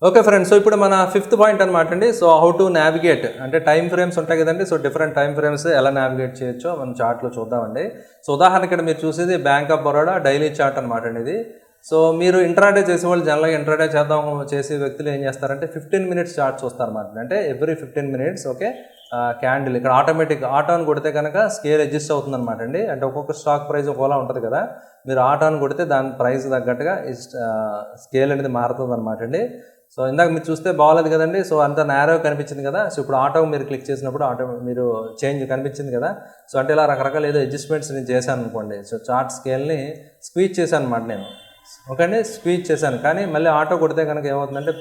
Okay friends, so ఇప్పుడు మన fifth point అనమాట అండి. సో హౌ టు నావిగేట్ అంటే టైం ఫ్రేమ్స్ ఉంటాయి కదండి. సో డిఫరెంట్ టైం ఫ్రేమ్స్ ఎలా నావిగేట్ చేయొచ్చో మనం చార్ట్లో చూద్దామండి. సో ఉదాహరణ ఇక్కడ మీరు చూసేది bank of Baroda daily chart అనమాట అండి ఇది. సో మీరు ఇంట్రాడే చేసేవాళ్ళు జనరల్గా ఇంట్రాడే చేసే వ్యక్తులు ఏం చేస్తారంటే 15 minutes చార్ట్ చూస్తారు అనమాట. అంటే ఎవ్రీ 15 minutes ఓకే క్యాండిల్ ఇక్కడ ఆటోమేటిక్ ఆటో అని కొడితే కనుక స్కేల్ అడ్జస్ట్ అవుతుంది అనమాట అండి. అంటే ఒక్కొక్క స్టాక్ ప్రైస్ ఒకలా ఉంటుంది కదా, మీరు ఆటో అని కొడితే దాని ప్రైస్ తగ్గట్టుగా స్కేల్ అనేది మారుతుంది అనమాట అండి. సో ఇందాక మీరు చూస్తే బాగాలేదు కదండి. సో అంత నేరో కనిపించింది కదా. సో ఇప్పుడు ఆటో మీరు క్లిక్ చేసినప్పుడు ఆటో మీరు చేంజ్ కనిపించింది కదా. సో అంటే ఇలా రకరకాల ఏదో అడ్జస్ట్మెంట్స్ నేను చేశాను అనుకోండి. సో చార్ట్ స్కేల్ని స్క్వీజ్ చేశాను అనమాట నేను. ఓకే అండి, స్క్వీజ్ చేశాను. కానీ మళ్ళీ ఆటో కొడితే కనుక ఏమవుతుందంటే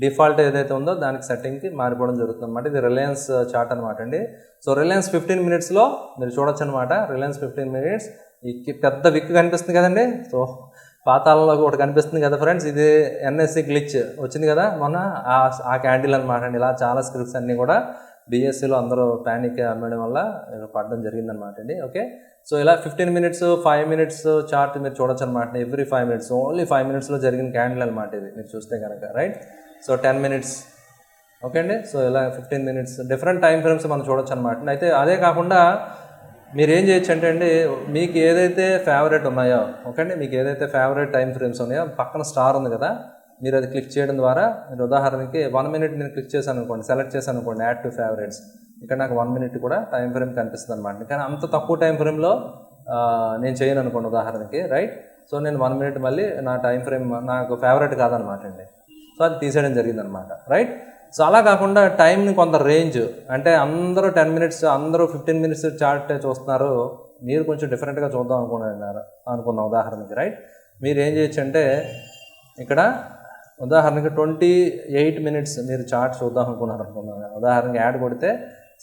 డిఫాల్ట్ ఏదైతే ఉందో దానికి సెట్టింగ్కి మారిపోవడం జరుగుతుంది అనమాట. ఇది రిలయన్స్ చార్ట్ అనమాట అండి. సో రిలయన్స్ 15 minutesలో మీరు చూడొచ్చు అనమాట. రిలయన్స్ 15 minutes ఈ పెద్ద విక్ కనిపిస్తుంది కదండి. సో పాతాళంలో ఒకటి కనిపిస్తుంది కదా ఫ్రెండ్స్, ఇది ఎన్ఎస్సి గ్లిచ్ వచ్చింది కదా మొన్న, ఆ క్యాండిల్ అనమాట అండి. ఇలా చాలా స్క్రిప్ట్స్ అన్నీ కూడా బీఎస్సీలో అందరూ ప్యానిక్ అమ్మడం వల్ల పడడం జరిగిందనమాట అండి. ఓకే, సో ఇలా 15 minutes 5 minutes చార్ట్ మీరు చూడొచ్చు అనమాట. ఎవ్రీ 5 minutes ఓన్లీ 5 minutesలో జరిగిన క్యాండిల్ అనమాట ఇది మీరు చూస్తే కనుక, రైట్. సో 10 minutes ఓకే అండి. సో ఇలా 15 minutes డిఫరెంట్ టైం ఫ్రేమ్స్ మనం చూడొచ్చు అనమాట. అయితే అదే కాకుండా మీరు ఏం చేయొచ్చు అంటే అండి, మీకు ఏదైతే ఫేవరెట్ ఉన్నాయో ఓకే అండి, మీకు ఏదైతే ఫేవరెట్ టైం ఫ్రేమ్స్ ఉన్నాయో పక్కన స్టార్ ఉంది కదా, మీరు అది క్లిక్ చేయడం ద్వారా మీరు ఉదాహరణకి 1 minute నేను క్లిక్ చేశాను అనుకోండి, సెలెక్ట్ చేశాను అనుకోండి, యాడ్ టు ఫేవరెట్స్, ఇక్కడ నాకు 1 minute కూడా టైం ఫ్రేమ్ కనిపిస్తుంది అనమాట. కానీ అంత తక్కువ టైం ఫ్రేమ్లో నేను చేయను అనుకోండి ఉదాహరణకి, రైట్. సో నేను 1 minute మళ్ళీ నా టైం ఫ్రేమ్ నాకు ఫేవరెట్ కాదనమాట అండి. సో అది తీసేయడం జరిగిందనమాట, రైట్. సో అలా కాకుండా టైంని కొంత రేంజ్ అంటే అందరూ 10 minutes అందరూ 15 minutes చార్ట్ చూస్తున్నారు, మీరు కొంచెం డిఫరెంట్గా చూద్దాం అనుకున్న ఉదాహరణకి, రైట్. మీరు ఏం చేయొచ్చు అంటే ఇక్కడ ఉదాహరణకి 28 minutes మీరు చార్ట్ చూద్దాం అనుకున్నాను ఉదాహరణకి యాడ్ కొడితే,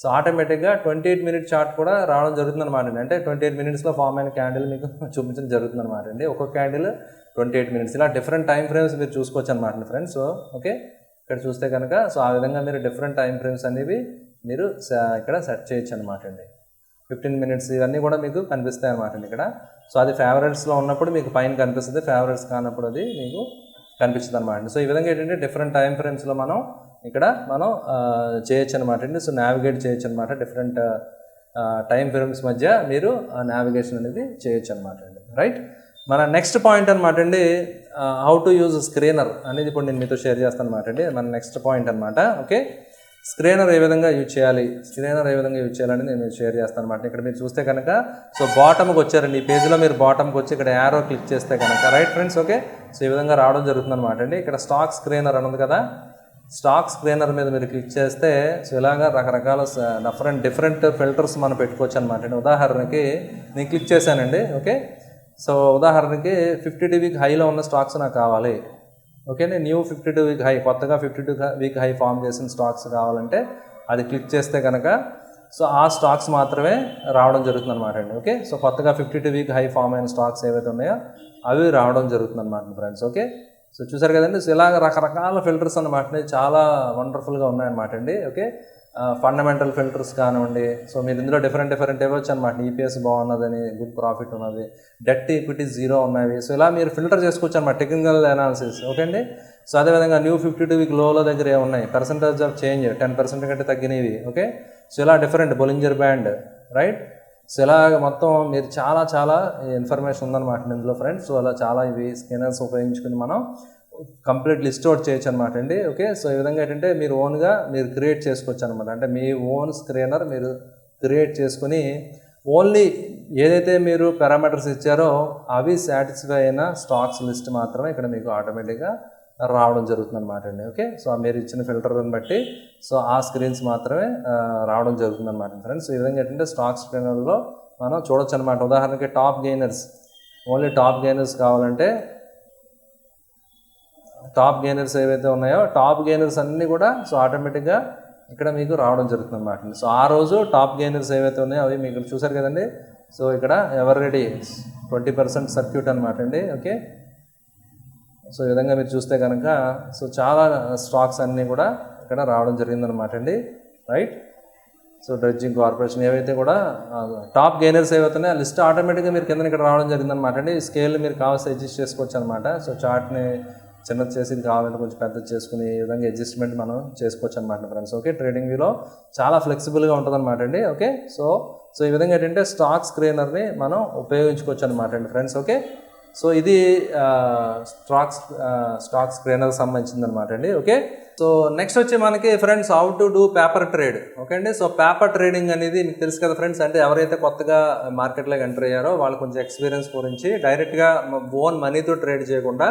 సో ఆటోమేటిక్గా 28 minute చార్ట్ కూడా రావడం జరుగుతుంది అనమాట. అంటే 28 minutesలో ఫామ్ అయిన క్యాండిల్ మీకు చూపించడం జరుగుతుంది అనమాట అండి. ఒక్కొక్క క్యాండిల్ 28 minutes, ఇలా డిఫరెంట్ టైం ఫ్రేమ్స్ మీరు చూసుకోవచ్చు అనమాట ఫ్రెండ్స్. సో ఓకే, ఇక్కడ చూస్తే కనుక సో ఆ విధంగా మీరు డిఫరెంట్ టైం ఫ్రేమ్స్ అనేవి మీరు ఇక్కడ సెట్ చేయొచ్చు అనమాట అండి. 15 minutes ఇవన్నీ కూడా మీకు కనిపిస్తాయి అనమాట అండి ఇక్కడ. సో అది ఫేవరెట్స్లో ఉన్నప్పుడు మీకు పైన కనిపిస్తుంది, ఫేవరెట్స్ కానప్పుడు అది మీకు కనిపిస్తుంది అనమాట అండి. సో ఈ విధంగా ఏంటంటే డిఫరెంట్ టైం ఫ్రేమ్స్లో మనం చేయొచ్చు అనమాట అండి. సో నావిగేట్ చేయొచ్చు అనమాట. డిఫరెంట్ టైం ఫ్రేమ్స్ మధ్య మీరు నావిగేషన్ అనేది చేయొచ్చు అనమాట అండి, రైట్. మన నెక్స్ట్ పాయింట్ అనమాట అండి, హౌ టు యూజ్ స్క్రీనర్ అనేది ఇప్పుడు నేను మీతో షేర్ చేస్తాను అనమాట అండి. మన నెక్స్ట్ పాయింట్ అనమాట. ఓకే, స్క్రీనర్ ఏ విధంగా యూజ్ చేయాలని నేను షేర్ చేస్తాను అనమాట. ఇక్కడ మీరు చూస్తే కనుక సో బాటమ్కి వచ్చారండి, ఈ పేజ్లో మీరు బాటమ్కి వచ్చి ఇక్కడ యారో క్లిక్ చేస్తే కనుక, రైట్ ఫ్రెండ్స్. ఓకే, సో ఈ విధంగా రావడం జరుగుతుంది అనమాట అండి. ఇక్కడ స్టాక్ స్క్రీనర్ అని ఉంది కదా, స్టాక్ స్క్రీనర్ మీద మీరు క్లిక్ చేస్తే సో ఇలాగా రకరకాల డిఫరెంట్ ఫిల్టర్స్ మనం పెట్టుకోవచ్చు అనమాట అండి. ఉదాహరణకి నేను క్లిక్ చేశానండి. ఓకే, సో ఉదాహరణకి 52 week హైలో ఉన్న స్టాక్స్ నాకు కావాలి. ఓకేనే, న్యూ 52 week హై, కొత్తగా 52 week హై ఫామ్ చేసిన స్టాక్స్ కావాలంటే అది క్లిక్ చేస్తే కనుక సో ఆ స్టాక్స్ మాత్రమే రావడం జరుగుతుంది అనమాట అండి. ఓకే, సో కొత్తగా 52 week హై ఫామ్ అయిన స్టాక్స్ ఏవైతే ఉన్నాయో అవి రావడం జరుగుతుంది అనమాట ఫ్రెండ్స్. ఓకే, సో చూసారు కదండి. సో ఇలాగ రకరకాల ఫిల్టర్స్ అనమాట చాలా వండర్ఫుల్గా ఉన్నాయన్నమాట అండి. ఓకే, ఫండమెంటల్ ఫిల్టర్స్ కానివ్వండి, సో మీరు ఇందులో డిఫరెంట్ ఇవ్వచ్చు అనమాట. ఈపీఎస్ బాగున్నదని, గుడ్ ప్రాఫిట్ ఉన్నది, డెట్ ఈక్విటీ 0 ఉన్నవి. సో ఇలా మీరు ఫిల్టర్ చేసుకోవచ్చు అనమాట, టెక్నికల్ అనాలిసిస్. ఓకే అండి. సో అదేవిధంగా న్యూ 52 week లోలో దగ్గర ఏమున్నాయి, పర్సెంటేజ్ ఆఫ్ చేంజ్ 10% కంటే తగ్గినవి. ఓకే, సో ఇలా different Bollinger band, right. So ఇలా మొత్తం మీరు చాలా ఇన్ఫర్మేషన్ ఉందన్నమాట ఇందులో ఫ్రెండ్స్. సో అలా చాలా ఇవి స్కానర్స్ ఉపయోగించుకుని మనం కంప్లీట్ లిస్ట్ అవుట్ చేయొచ్చు అనమాట అండి. ఓకే, సో ఈ విధంగా ఏంటంటే మీరు ఓన్గా మీరు క్రియేట్ చేసుకోవచ్చు అనమాట. అంటే మీ ఓన్ స్క్రీనర్ మీరు క్రియేట్ చేసుకుని ఓన్లీ ఏదైతే మీరు పారామీటర్స్ ఇచ్చారో అవి సాటిస్ఫై అయిన స్టాక్స్ లిస్ట్ మాత్రమే ఇక్కడ మీకు ఆటోమేటిక్గా రావడం జరుగుతుంది అనమాట అండి. ఓకే, సో మీరు ఇచ్చిన ఫిల్టర్ని బట్టి సో ఆ స్క్రీన్స్ మాత్రమే రావడం జరుగుతుంది అనమాట ఫ్రెండ్స్. ఈ విధంగా ఏంటంటే స్టాక్ స్క్రీనర్లో మనం చూడొచ్చు అనమాట. ఉదాహరణకి top gainers, only top gainers కావాలంటే టాప్ గెయినర్స్ ఏవైతే ఉన్నాయో టాప్ గెయినర్స్ అన్నీ కూడా సో ఆటోమేటిక్గా ఇక్కడ మీకు రావడం జరుగుతుంది అనమాట అండి. సో ఆ రోజు టాప్ గెయినర్స్ ఏవైతే ఉన్నాయో అవి మీకు చూసారు కదండి. సో ఇక్కడ ఎవర్ రెడీ 20% సర్క్యూట్ అనమాట అండి. ఓకే, సో ఈ విధంగా మీరు చూస్తే కనుక సో చాలా స్టాక్స్ అన్నీ కూడా ఇక్కడ రావడం జరిగిందనమాట అండి, రైట్. సో డ్రెడ్జింగ్ కార్పొరేషన్ ఏవైతే కూడా టాప్ గెయినర్స్ ఏవైతే ఉన్నాయో ఆ లిస్ట్ ఆటోమేటిక్గా మీరు కింద ఇక్కడ రావడం జరిగిందనమాట అండి. స్కేల్ మీరు కావాల్సి అడ్జస్ట్ చేసుకోవచ్చు అనమాట. సో చార్ట్ని చిన్నది చేసి ఇది కావాలంటే కొంచెం పెద్దది చేసుకుని ఈ విధంగా అడ్జస్ట్మెంట్ మనం చేసుకోవచ్చు అనమాట ఫ్రెండ్స్. ఓకే, ట్రేడింగ్ వ్యూలో చాలా ఫ్లెక్సిబుల్గా ఉంటుంది అనమాట అండి. ఓకే, సో ఈ విధంగా ఏంటంటే స్టాక్ స్క్రీనర్ని మనం ఉపయోగించుకోవచ్చు అనమాట అండి ఫ్రెండ్స్. ఓకే, సో ఇది స్టాక్ స్క్రీనర్కి సంబంధించింది అనమాట అండి. ఓకే, సో నెక్స్ట్ వచ్చి మనకి friends how to do paper trade. Okay అండి, సో పేపర్ ట్రేడింగ్ అనేది మీకు తెలుసు కదా ఫ్రెండ్స్. అంటే ఎవరైతే కొత్తగా మార్కెట్లోకి ఎంటర్ అయ్యారో వాళ్ళు కొంచెం ఎక్స్పీరియన్స్ గురించి డైరెక్ట్గా ఓన్ మనీతో ట్రేడ్ చేయకుండా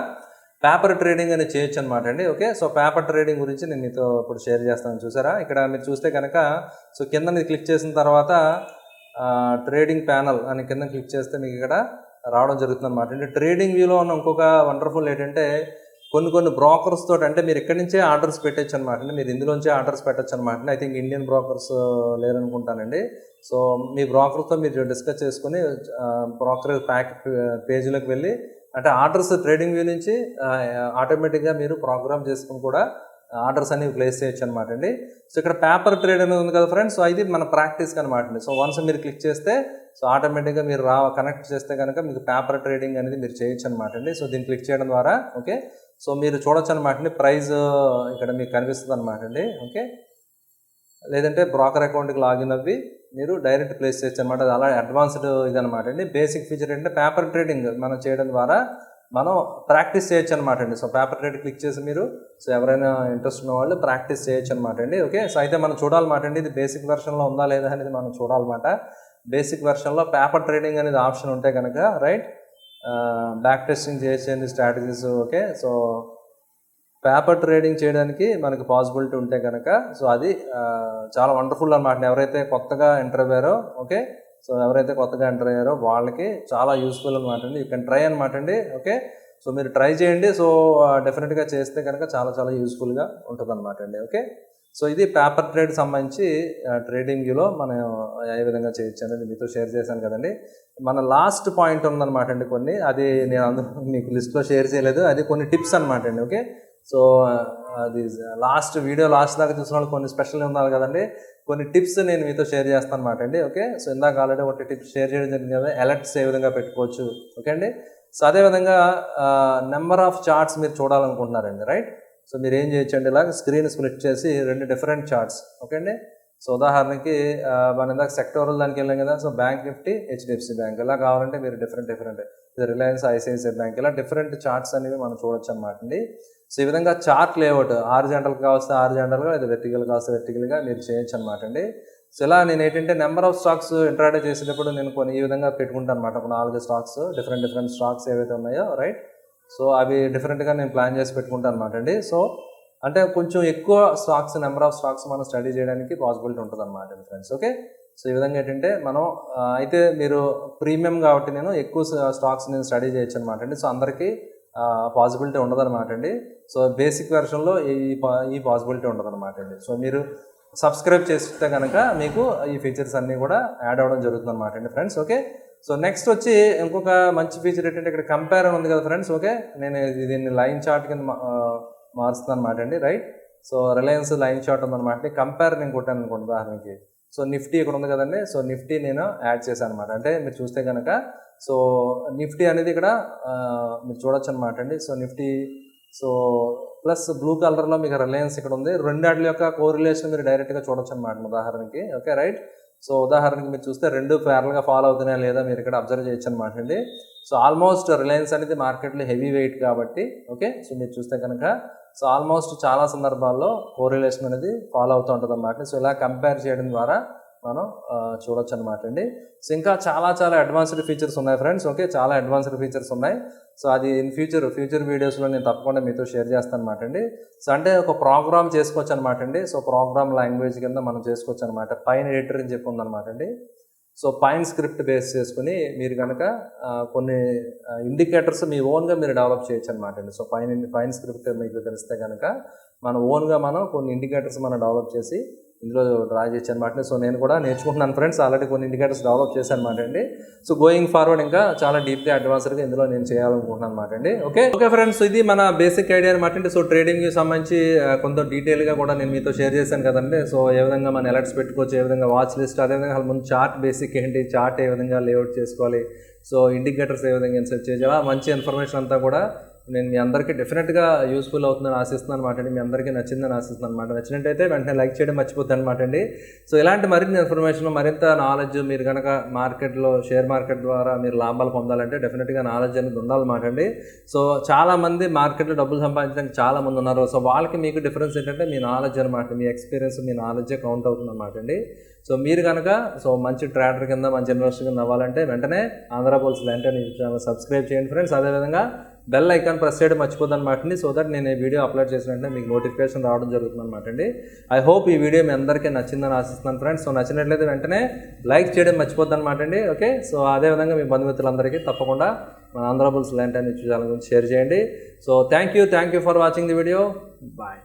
పేపర్ ట్రేడింగ్ అనేది చేయొచ్చు అనమాట అండి. ఓకే, సో పేపర్ ట్రేడింగ్ గురించి నేను మీతో ఇప్పుడు షేర్ చేస్తాను. చూసారా, ఇక్కడ మీరు చూస్తే కనుక సో కింద మీరు క్లిక్ చేసిన తర్వాత ట్రేడింగ్ ప్యానల్ అని కింద క్లిక్ చేస్తే మీకు ఇక్కడ రావడం జరుగుతుంది అనమాట అండి. ట్రేడింగ్ వ్యూలో ఉన్న ఇంకొక వండర్ఫుల్ ఏంటంటే కొన్ని బ్రోకర్స్ తోటి అంటే మీరు ఇక్కడి నుంచే ఆర్డర్స్ పెట్టచ్చు అనమాట అండి. మీరు ఇందులోంచే ఆర్డర్స్ పెట్టచ్చు అనమాట అండి. ఐ థింక్ ఇండియన్ బ్రోకర్స్ లేరనుకుంటానండి. సో మీ బ్రోకర్తో మీరు డిస్కస్ చేసుకుని బ్రోకర్ పేజీలోకి వెళ్ళి అంటే ఆర్డర్స్ ట్రేడింగ్ వ్యూ నుంచి ఆటోమేటిక్గా మీరు ప్రోగ్రామ్ చేసుకుని కూడా ఆర్డర్స్ అనేవి ప్లేస్ చేయొచ్చు అనమాట అండి. సో ఇక్కడ పేపర్ ట్రేడ్ అనేది ఉంది కదా ఫ్రెండ్స్. సో ఇది మన ప్రాక్టీస్కి అనమాట అండి. సో వన్స్ మీరు క్లిక్ చేస్తే సో ఆటోమేటిక్గా మీరు కనెక్ట్ చేస్తే కనుక మీకు పేపర్ ట్రేడింగ్ అనేది మీరు చేయొచ్చు అనమాట అండి. సో దీన్ని క్లిక్ చేయడం ద్వారా ఓకే, సో మీరు చూడొచ్చు అనమాట అండి. ప్రైజ్ ఇక్కడ మీకు కనిపిస్తుంది అనమాట అండి. ఓకే, లేదంటే బ్రోకర్ అకౌంట్కి లాగిన్ అవ్వి మీరు డైరెక్ట్ ప్లేస్ చేయొచ్చు అనమాట. అది అలా అడ్వాన్స్డ్ ఇది అనమాట అండి. బేసిక్ ఫీచర్ ఏంటంటే పేపర్ ట్రేడింగ్ మనం చేయడం ద్వారా మనం ప్రాక్టీస్ చేయొచ్చు అనమాట అండి. సో పేపర్ ట్రేడ్ క్లిక్ చేసి మీరు సో ఎవరైనా ఇంట్రెస్ట్ ఉన్న వాళ్ళు ప్రాక్టీస్ చేయొచ్చు అనమాట అండి. ఓకే, సో అయితే మనం చూడాలన్నమాట అండి ఇది బేసిక్ వెర్షన్లో ఉందా లేదా అనేది మనం చూడాలన్నమాట. బేసిక్ వెర్షన్లో పేపర్ ట్రేడింగ్ అనేది ఆప్షన్ ఉంటే కనుక రైట్ బ్యాక్ టెస్టింగ్ చేసేది strategies. Okay, so paper trading చేయడానికి మనకి పాసిబిలిటీ ఉంటే కనుక సో అది చాలా వండర్ఫుల్ అనమాట. ఎవరైతే కొత్తగా ఎంటర్ అయ్యారో ఓకే, సో ఎవరైతే కొత్తగా ఎంటర్ అయ్యారో వాళ్ళకి చాలా యూస్ఫుల్ అనమాట అండి. యూ కెన్ ట్రై అనమాట అండి. ఓకే, సో మీరు ట్రై చేయండి. సో డెఫినెట్గా చేస్తే కనుక చాలా యూస్ఫుల్గా ఉంటుంది అనమాట అండి. ఓకే, సో ఇది పేపర్ ట్రేడ్ సంబంధించి ట్రేడింగ్ వ్యూలో మనం ఏ విధంగా చేయొచ్చు అనేది మీతో షేర్ చేశాను కదండి. మన లాస్ట్ పాయింట్ ఉందన్నమాట అండి కొన్ని, అది నేను అందరూ మీకు లిస్ట్లో షేర్ చేయలేదు. అది కొన్ని టిప్స్ అనమాట అండి. ఓకే, సో అది వీడియో లాస్ట్ దాకా చూసిన వాళ్ళు కొన్ని స్పెషల్ ఉన్నారు కదండి, కొన్ని టిప్స్ నేను మీతో షేర్ చేస్తాను అనమాట అండి. ఓకే, సో ఇందాక ఆల్రెడీ ఒకటి టిప్స్ షేర్ చేయడం జరిగింది కదా, అలర్ట్స్ ఏ విధంగా పెట్టుకోవచ్చు. ఓకే అండి, సో అదేవిధంగా నెంబర్ ఆఫ్ చార్ట్స్ మీరు చూడాలనుకుంటున్నారండి రైట్. సో మీరు ఏం చేయొచ్చు అండి, ఇలాగ స్క్రీన్ స్ప్లిట్ చేసి 2 డిఫరెంట్ చార్ట్స్. ఓకే అండి, సో ఉదాహరణకి మన ఇందాక సెక్టోరల్ దానికి వెళ్ళాం కదా, so bank Nifty, HDFC bank ఇలా కావాలంటే మీరు డిఫరెంట్ ఇది రిలయన్స్, ఐసిఐసిఐ బ్యాంక్ ఇలా డిఫరెంట్ చార్ట్స్ అనేవి మనం చూడొచ్చు అనమాట అండి. సో ఈ విధంగా చార్ట్ లేఅవుట్ హారిజాంటల్ కావస్తే హారిజాంటల్గా లేదా వెర్టికల్ కావస్తే వెర్టికల్గా మీరు చేయొచ్చు అనమాట అండి. సో ఇలా నేను ఏంటంటే నెంబర్ ఆఫ్ స్టాక్స్ ఇంట్రాడే చేసేటప్పుడు నేను కొన్ని ఈ విధంగా పెట్టుకుంటాను అనమాట. ఒక 4 స్టాక్స్ డిఫరెంట్ స్టాక్స్ ఏవైతే ఉన్నాయో రైట్, సో అవి డిఫరెంట్గా నేను ప్లాన్ చేసి పెట్టుకుంటాను అనమాట అండి. సో అంటే కొంచెం ఎక్కువ స్టాక్స్ నెంబర్ ఆఫ్ స్టాక్స్ మనం స్టడీ చేయడానికి పాసిబిలిటీ ఉంటుంది అనమాట అండి ఫ్రెండ్స్. ఓకే, సో ఈ విధంగా ఏంటంటే మనం అయితే మీరు ప్రీమియం కాబట్టి నేను ఎక్కువ స్టాక్స్ నేను స్టడీ చేయొచ్చు అనమాట అండి. సో అందరికీ పాసిబిలిటీ ఉండదన్నమాట అండి. సో బేసిక్ వెర్షన్లో ఈ పాసిబిలిటీ ఉండదన్నమాట అండి. సో మీరు సబ్స్క్రైబ్ చేస్తే కనుక మీకు ఈ ఫీచర్స్ అన్నీ కూడా యాడ్ అవ్వడం జరుగుతుంది అనమాట అండి ఫ్రెండ్స్. ఓకే, సో నెక్స్ట్ వచ్చి ఇంకొక మంచి ఫీచర్ ఏంటంటే ఇక్కడ కంపేర్ ఉంది కదా ఫ్రెండ్స్. ఓకే, నేను దీన్ని లైన్ చార్ట్ కింద మారుస్తాను అనమాట అండి right. So Reliance line chart ఉందన్నమాట. కంపేర్ నేను కొట్టాను అనుకోండి ఉదాహరణకి. సో నిఫ్టీ ఇక్కడ ఉంది కదండి, సో నిఫ్టీ నేను యాడ్ చేశాను అనమాట. అంటే మీరు చూస్తే కనుక సో నిఫ్టీ అనేది ఇక్కడ మీరు చూడొచ్చు అనమాట అండి. So Nifty so plus blue కలర్లో మీకు రిలయన్స్ ఇక్కడ ఉంది. రెండాటి యొక్క కోరిలేషన్ మీరు డైరెక్ట్గా చూడొచ్చు అనమాట ఉదాహరణకి. ఓకే రైట్, సో ఉదాహరణకి మీరు చూస్తే 2 ప్యారల్గా ఫాలో అవుతున్నాయా లేదా మీరు ఇక్కడ అబ్జర్వ్ చేయొచ్చు అనమాట అండి. సో ఆల్మోస్ట్ రిలయన్స్ అనేది మార్కెట్లో హెవీ వెయిట్ కాబట్టి ఓకే, సో మీరు చూస్తే కనుక సో ఆల్మోస్ట్ చాలా సందర్భాల్లో కోరిలేషన్ అనేది ఫాలో అవుతూ ఉంటుంది అన్నమాట. సో ఇలా కంపేర్ చేయడం ద్వారా మనం చూడొచ్చు అనమాట అండి. సో ఇంకా చాలా అడ్వాన్స్డ్ ఫీచర్స్ ఉన్నాయి ఫ్రెండ్స్. ఓకే, చాలా అడ్వాన్స్డ్ ఫీచర్స్ ఉన్నాయి. సో అది ఇన్ ఫ్యూచర్ వీడియోస్లో నేను తప్పకుండా మీతో షేర్ చేస్తాను అనమాట అండి. సో అంటే ఒక ప్రోగ్రామ్ చేసుకోవచ్చు అనమాట అండి. సో ప్రోగ్రామ్ లాంగ్వేజ్ కింద మనం చేసుకోవచ్చు అనమాట. పైన ఎడిటర్ అని చెప్పి ఉందన్నమాట అండి. సో పైన స్క్రిప్ట్ బేస్ చేసుకుని మీరు కనుక కొన్ని ఇండికేటర్స్ మీ ఓన్గా మీరు డెవలప్ చేయొచ్చు అనమాట అండి. సో పైన స్క్రిప్ట్ మీకు తెలిస్తే కనుక మన ఓన్గా మనం కొన్ని ఇండికేటర్స్ మనం డెవలప్ చేసి ఇందులో డ్రా చేయొచ్చు అనమాట. సో నేను కూడా నేర్చుకుంటున్నాను ఫ్రెండ్స్, ఆల్రెడీ కొన్ని ఇండికేటర్స్ డెవలప్ చేశాను అనమాట అండి. సో గోయింగ్ ఫార్వర్డ్ ఇంకా చాలా డీప్గా అడ్వాన్స్డ్గా ఇందులో నేను చేయాలనుకుంటున్నాను అనమాట అండి. ఓకే ఫ్రెండ్స్, ఇది మన బేసిక్ ఐడియా అనమాట అండి. సో ట్రేడింగ్కి సంబంధించి కొంత డీటెయిల్గా కూడా నేను మీతో షేర్ చేశాను కదండి. సో ఏ విధంగా మనం అలర్ట్స్ పెట్టుకోవచ్చు, ఏ విధంగా వాచ్ లిస్ట్, అదేవిధంగా ముందు చార్ట్ బేసిక్ ఏంటి, చార్ట్ ఏ విధంగా లేఅవుట్ చేసుకోవాలి, సో ఇండికేటర్స్ ఏ విధంగా ఇన్సర్ట్ చేయాలి, మంచి ఇన్ఫర్మేషన్ అంతా కూడా నేను మీ అందరికీ డెఫినెట్గా యూస్ఫుల్ అవుతుందని ఆశిస్తున్నాను అనమాట అండి. మీ అందరికీ నచ్చిందని ఆశిస్తున్నాను అనమాట. నచ్చినట్టయితే వెంటనే లైక్ చేయడం మర్చిపోద్దు అనమాట అండి. సో ఇలాంటి మరిన్ని ఇన్ఫర్మేషన్, మరింత నాలెడ్జ్ మీరు కనుక మార్కెట్లో, షేర్ మార్కెట్ ద్వారా మీరు లాభాలు పొందాలంటే డెఫినెట్గా నాలెడ్జ్ అనేది ఉండాలన్నమాట అండి. సో చాలామంది మార్కెట్లో డబ్బులు సంపాదించడానికి చాలామంది ఉన్నారు. సో వాళ్ళకి మీకు డిఫరెన్స్ ఏంటంటే మీ నాలెడ్జ్ అనమాట, మీ ఎక్స్పీరియన్స్, మీ నాలెడ్జే కౌంట్ అవుతుంది అనమాట అండి. సో మీరు కనుక మంచి ట్రేడర్ కింద, మంచి ఇన్వెస్టర్ కింద అవ్వాలంటే వెంటనే ఆంధ్ర బుల్స్ వెంటనే ఛానల్ సబ్స్క్రైబ్ చేయండి ఫ్రెండ్స్. అదేవిధంగా బెల్ ఐకాన్ ప్రెస్ చేయడం మర్చిపోద్దు అనమాట అండి. సో దట్ నేను ఈ వీడియో అప్లోడ్ చేసిన వెంటనే మీకు నోటిఫికేషన్ రావడం జరుగుతుంది అనమాట అండి. ఐ హోప్ ఈ వీడియో మీ అందరికీ నచ్చిందని ఆశిస్తున్నాను ఫ్రెండ్స్. సో నచ్చినట్లయితే వెంటనే లైక్ చేయడం మర్చిపోద్దు అనమాట అండి. ఓకే, సో అదేవిధంగా మీ బంధుమిత్రులందరికీ తప్పకుండా మన ఆంధ్ర బుల్స్ ఛానల్ గురించి షేర్ చేయండి. So thank you for watching the video. Bye.